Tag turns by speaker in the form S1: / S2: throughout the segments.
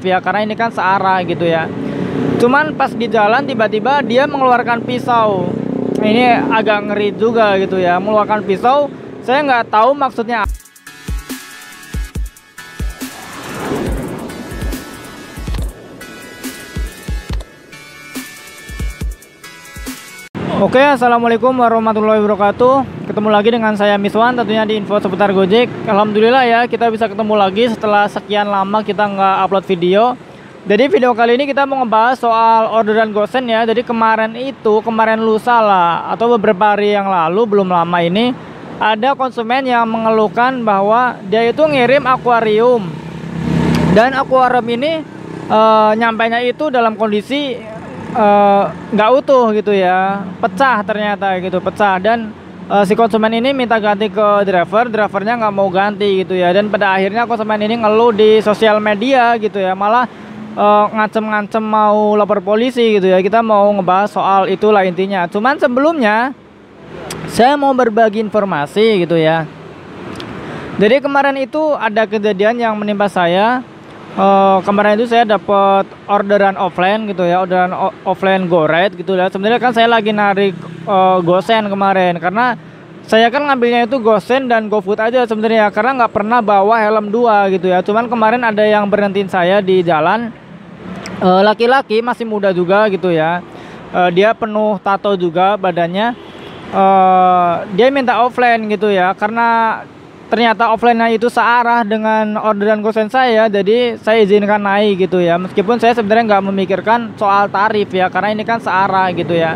S1: ya, karena ini kan searah gitu ya. Cuman pas di jalan tiba-tiba dia mengeluarkan pisau. Ini agak ngeri juga gitu ya, mengeluarkan pisau. Saya nggak tahu maksudnya. Oke, assalamualaikum warahmatullahi wabarakatuh. Ketemu lagi dengan saya Miswan, tentunya di info seputar Gojek. Alhamdulillah ya, kita bisa ketemu lagi setelah sekian lama kita nggak upload video. Jadi video kali ini kita mau ngebahas soal orderan gosen ya. Jadi kemarin lusa lah, atau beberapa hari yang lalu, belum lama ini, ada konsumen yang mengeluhkan bahwa dia itu ngirim akuarium. Dan akuarium ini nyampainya itu dalam kondisi nggak utuh gitu ya, pecah ternyata gitu, pecah. Dan si konsumen ini minta ganti ke drivernya nggak mau ganti gitu ya. Dan pada akhirnya konsumen ini ngeluh di sosial media gitu ya, malah ngancem-ngancem mau lapor polisi gitu ya. Kita mau ngebahas soal itulah intinya. Cuman sebelumnya saya mau berbagi informasi gitu ya. Jadi kemarin itu ada kejadian yang menimpa saya. Kemarin itu saya dapat orderan offline gitu ya, orderan offline GoRide gitu ya. Sebenarnya kan saya lagi narik gosen kemarin, karena saya kan ngambilnya itu gosen dan GoFood aja sebenarnya, karena nggak pernah bawa helm 2 gitu ya. Cuman kemarin ada yang berhentiin saya di jalan, laki-laki masih muda juga gitu ya. Dia penuh tato juga badannya. Dia minta offline gitu ya, karena ternyata offline-nya itu searah dengan orderan gosen saya, jadi saya izinkan naik gitu ya. Meskipun saya sebenarnya nggak memikirkan soal tarif ya, karena ini kan searah gitu ya.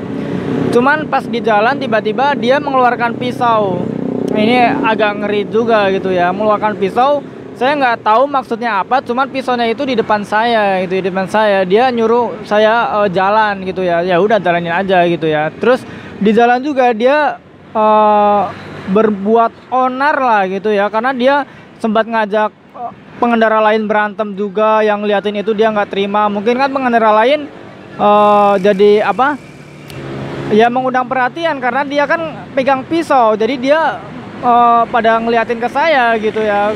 S1: Cuman pas di jalan tiba-tiba dia mengeluarkan pisau. Ini agak ngeri juga gitu ya, mengeluarkan pisau. Saya nggak tahu maksudnya apa, cuman pisaunya itu di depan saya gitu, di depan saya. Dia nyuruh saya jalan gitu ya. Ya udah, jalanin aja gitu ya. Terus di jalan juga dia berbuat onar lah gitu ya, karena dia sempat ngajak pengendara lain berantem juga. Yang liatin itu dia nggak terima. Mungkin kan pengendara lain jadi apa ya, mengundang perhatian karena dia kan pegang pisau, jadi dia pada ngeliatin ke saya gitu ya.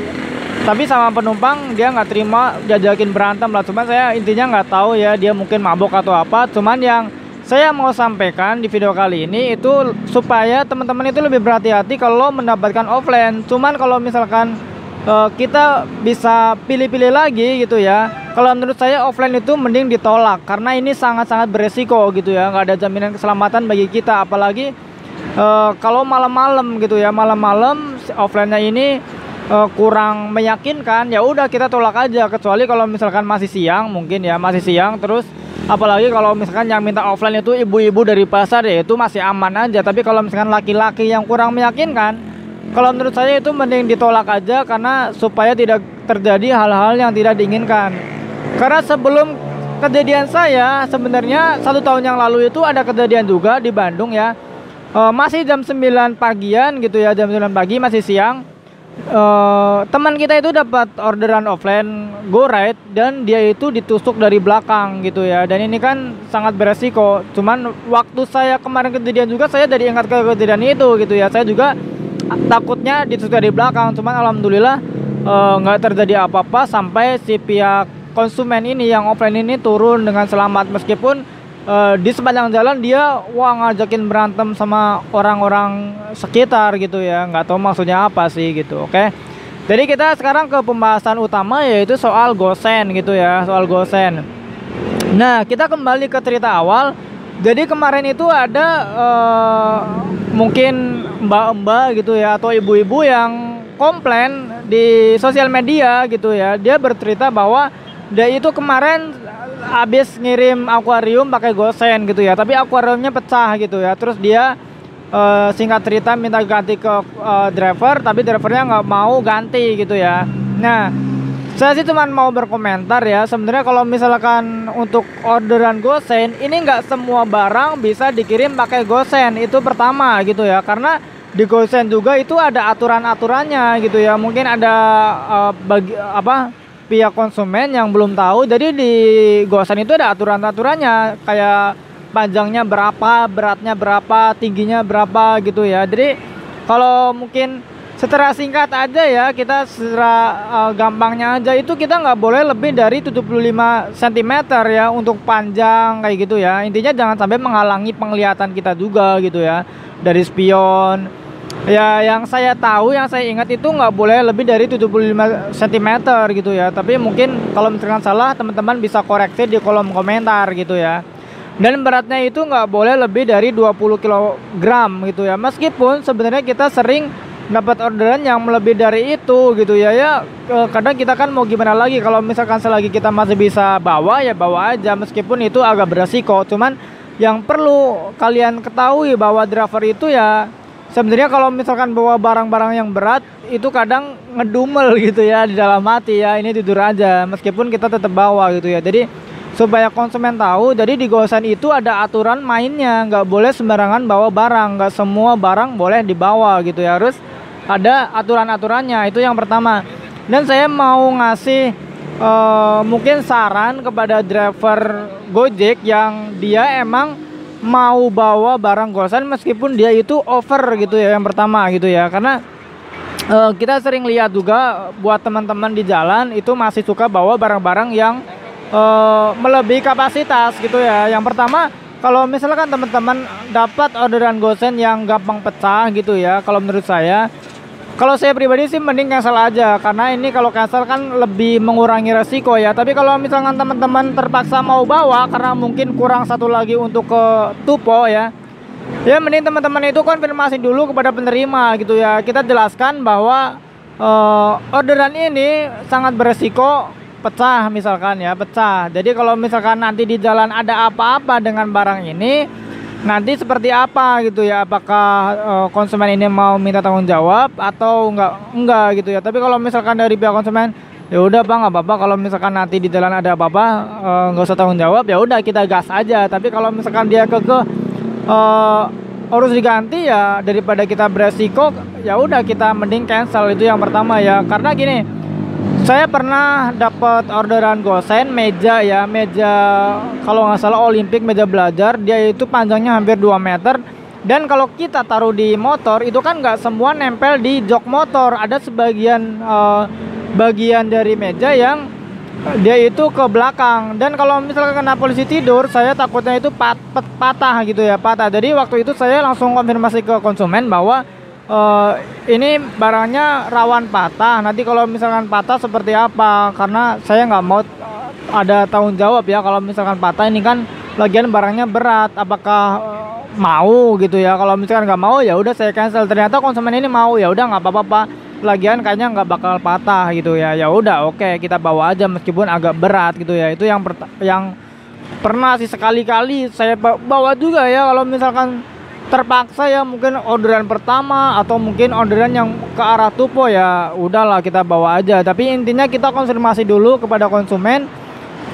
S1: Tapi sama penumpang dia nggak terima, diajakin berantem lah. Cuman saya intinya nggak tahu ya, dia mungkin mabok atau apa. Cuman yang saya mau sampaikan di video kali ini itu supaya teman-teman itu lebih berhati-hati kalau mendapatkan offline. Cuman kalau misalkan kita bisa pilih-pilih lagi gitu ya, kalau menurut saya offline itu mending ditolak, karena ini sangat-sangat beresiko gitu ya. Nggak ada jaminan keselamatan bagi kita, apalagi kalau malam-malam gitu ya. Malam-malam offline-nya ini kurang meyakinkan, ya udah kita tolak aja. Kecuali kalau misalkan masih siang, mungkin ya masih siang. Terus apalagi kalau misalkan yang minta offline itu ibu-ibu dari pasar, ya itu masih aman aja. Tapi kalau misalkan laki-laki yang kurang meyakinkan, kalau menurut saya itu mending ditolak aja, karena supaya tidak terjadi hal-hal yang tidak diinginkan. Karena sebelum kejadian saya, sebenarnya 1 tahun yang lalu itu ada kejadian juga di Bandung ya. Masih jam 9 pagian gitu ya, jam 9 pagi masih siang. Teman kita itu dapat orderan offline GoRide dan dia itu ditusuk dari belakang gitu ya. Dan ini kan sangat beresiko. Cuman waktu saya kemarin kejadian juga, saya jadi ingat ke kejadian itu gitu ya. Saya juga takutnya ditusuk dari belakang. Cuman alhamdulillah nggak terjadi apa-apa, sampai si pihak konsumen ini yang offline ini turun dengan selamat. Meskipun di sepanjang jalan dia ngajakin berantem sama orang-orang sekitar gitu ya. Nggak tahu maksudnya apa sih gitu. Oke, jadi kita sekarang ke pembahasan utama, yaitu soal gosen gitu ya, soal gosen. Nah, kita kembali ke cerita awal. Jadi kemarin itu ada mungkin mbak-mbak gitu ya, atau ibu-ibu yang komplain di sosial media gitu ya. Dia bercerita bahwa dia itu kemarin habis ngirim akuarium pakai gosen gitu ya, tapi akuariumnya pecah gitu ya. Terus dia singkat cerita minta ganti ke driver, tapi drivernya nggak mau ganti gitu ya. Nah, saya sih cuma mau berkomentar ya. Sebenarnya kalau misalkan untuk orderan gosen ini, nggak semua barang bisa dikirim pakai gosen. Itu pertama gitu ya, karena di gosen juga itu ada aturan-aturannya gitu ya. Mungkin ada pihak konsumen yang belum tahu. Jadi di gosen itu ada aturan-aturannya, kayak panjangnya berapa, beratnya berapa, tingginya berapa gitu ya. Jadi kalau mungkin secara singkat aja ya, kita secara gampangnya aja itu kita nggak boleh lebih dari 75 cm ya untuk panjang kayak gitu ya. Intinya jangan sampai menghalangi penglihatan kita juga gitu ya dari spion. Ya yang saya tahu, yang saya ingat itu nggak boleh lebih dari 75 cm gitu ya. Tapi mungkin kalau misalkan salah, teman-teman bisa koreksi di kolom komentar gitu ya. Dan beratnya itu nggak boleh lebih dari 20 kg gitu ya. Meskipun sebenarnya kita sering dapat orderan yang lebih dari itu gitu ya. Kadang kita kan mau gimana lagi, kalau misalkan selagi kita masih bisa bawa ya bawa aja, meskipun itu agak beresiko. Cuman yang perlu kalian ketahui bahwa driver itu ya sebenarnya kalau misalkan bawa barang-barang yang berat itu kadang ngedumel gitu ya di dalam hati ya, ini tidur aja meskipun kita tetap bawa gitu ya. Jadi supaya konsumen tahu, jadi di Gosen itu ada aturan mainnya, nggak boleh sembarangan bawa barang, nggak semua barang boleh dibawa gitu ya, harus ada aturan-aturannya. Itu yang pertama. Dan saya mau ngasih mungkin saran kepada driver Gojek yang dia emang mau bawa barang Gosen meskipun dia itu over gitu ya, yang pertama gitu ya. Karena kita sering lihat juga buat teman-teman di jalan itu masih suka bawa barang-barang yang melebihi kapasitas gitu ya. Yang pertama, kalau misalkan teman-teman dapat orderan Gosen yang gampang pecah gitu ya, kalau menurut saya, kalau saya pribadi sih mending cancel aja, karena ini kalau cancel kan lebih mengurangi resiko ya. Tapi kalau misalkan teman-teman terpaksa mau bawa karena mungkin kurang satu lagi untuk ke tupo ya, ya mending teman-teman itu konfirmasi dulu kepada penerima gitu ya. Kita jelaskan bahwa orderan ini sangat beresiko pecah misalkan ya, pecah. Jadi kalau misalkan nanti di jalan ada apa-apa dengan barang ini, nanti seperti apa gitu ya, apakah konsumen ini mau minta tanggung jawab atau enggak gitu ya. Tapi kalau misalkan dari pihak konsumen, ya udah Bang, nggak apa-apa, kalau misalkan nanti di jalan ada apa-apa nggak usah tanggung jawab, ya udah kita gas aja. Tapi kalau misalkan dia harus diganti ya, daripada kita beresiko, ya udah kita mending cancel. Itu yang pertama ya. Karena gini, saya pernah dapat orderan Gosen meja ya, meja kalau nggak salah Olimpik, meja belajar. Dia itu panjangnya hampir 2 meter. Dan kalau kita taruh di motor itu kan nggak semua nempel di jok motor. Ada sebagian bagian dari meja yang dia itu ke belakang. Dan kalau misalkan kena polisi tidur, saya takutnya itu patah gitu ya, patah. Jadi waktu itu saya langsung konfirmasi ke konsumen bahwa ini barangnya rawan patah. Nanti kalau misalkan patah seperti apa, karena saya nggak mau ada tanggung jawab ya kalau misalkan patah. Ini kan lagian barangnya berat, apakah mau gitu ya. Kalau misalkan nggak mau ya udah saya cancel. Ternyata konsumen ini mau, ya udah nggak apa-apa, lagian kayaknya nggak bakal patah gitu ya. Ya udah oke, kita bawa aja meskipun agak berat gitu ya. Itu yang pernah sih sekali-kali saya bawa juga ya. Kalau misalkan terpaksa ya, mungkin orderan pertama atau mungkin orderan yang ke arah tupo, ya udahlah kita bawa aja. Tapi intinya kita konfirmasi dulu kepada konsumen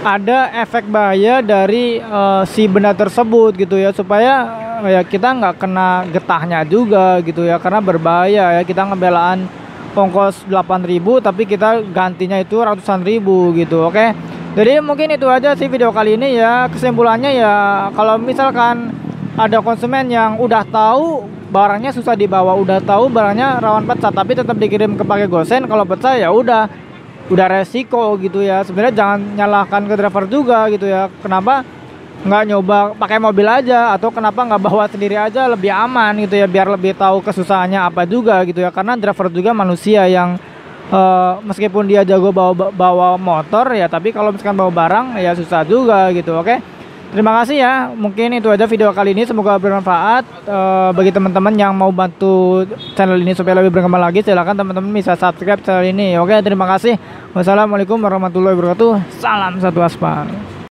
S1: ada efek bahaya dari si benda tersebut gitu ya, supaya ya kita nggak kena getahnya juga gitu ya, karena berbahaya ya. Kita ngebelaan ongkos 8.000 tapi kita gantinya itu ratusan ribu gitu. Oke, jadi mungkin itu aja sih video kali ini ya. Kesimpulannya ya, kalau misalkan ada konsumen yang udah tahu barangnya susah dibawa, udah tahu barangnya rawan pecah tapi tetap dikirim ke pakai Gosen, kalau pecah ya udah resiko gitu ya. Sebenarnya jangan nyalahkan ke driver juga gitu ya. Kenapa nggak nyoba pakai mobil aja, atau kenapa nggak bawa sendiri aja, lebih aman gitu ya, biar lebih tahu kesusahannya apa juga gitu ya. Karena driver juga manusia yang meskipun dia jago bawa motor ya, tapi kalau misalkan bawa barang ya susah juga gitu. Oke, terima kasih ya. Mungkin itu aja video kali ini, semoga bermanfaat. Bagi teman-teman yang mau bantu channel ini supaya lebih berkembang lagi, silahkan teman-teman bisa subscribe channel ini. Oke, terima kasih. Wassalamualaikum warahmatullahi wabarakatuh. Salam satu aspal.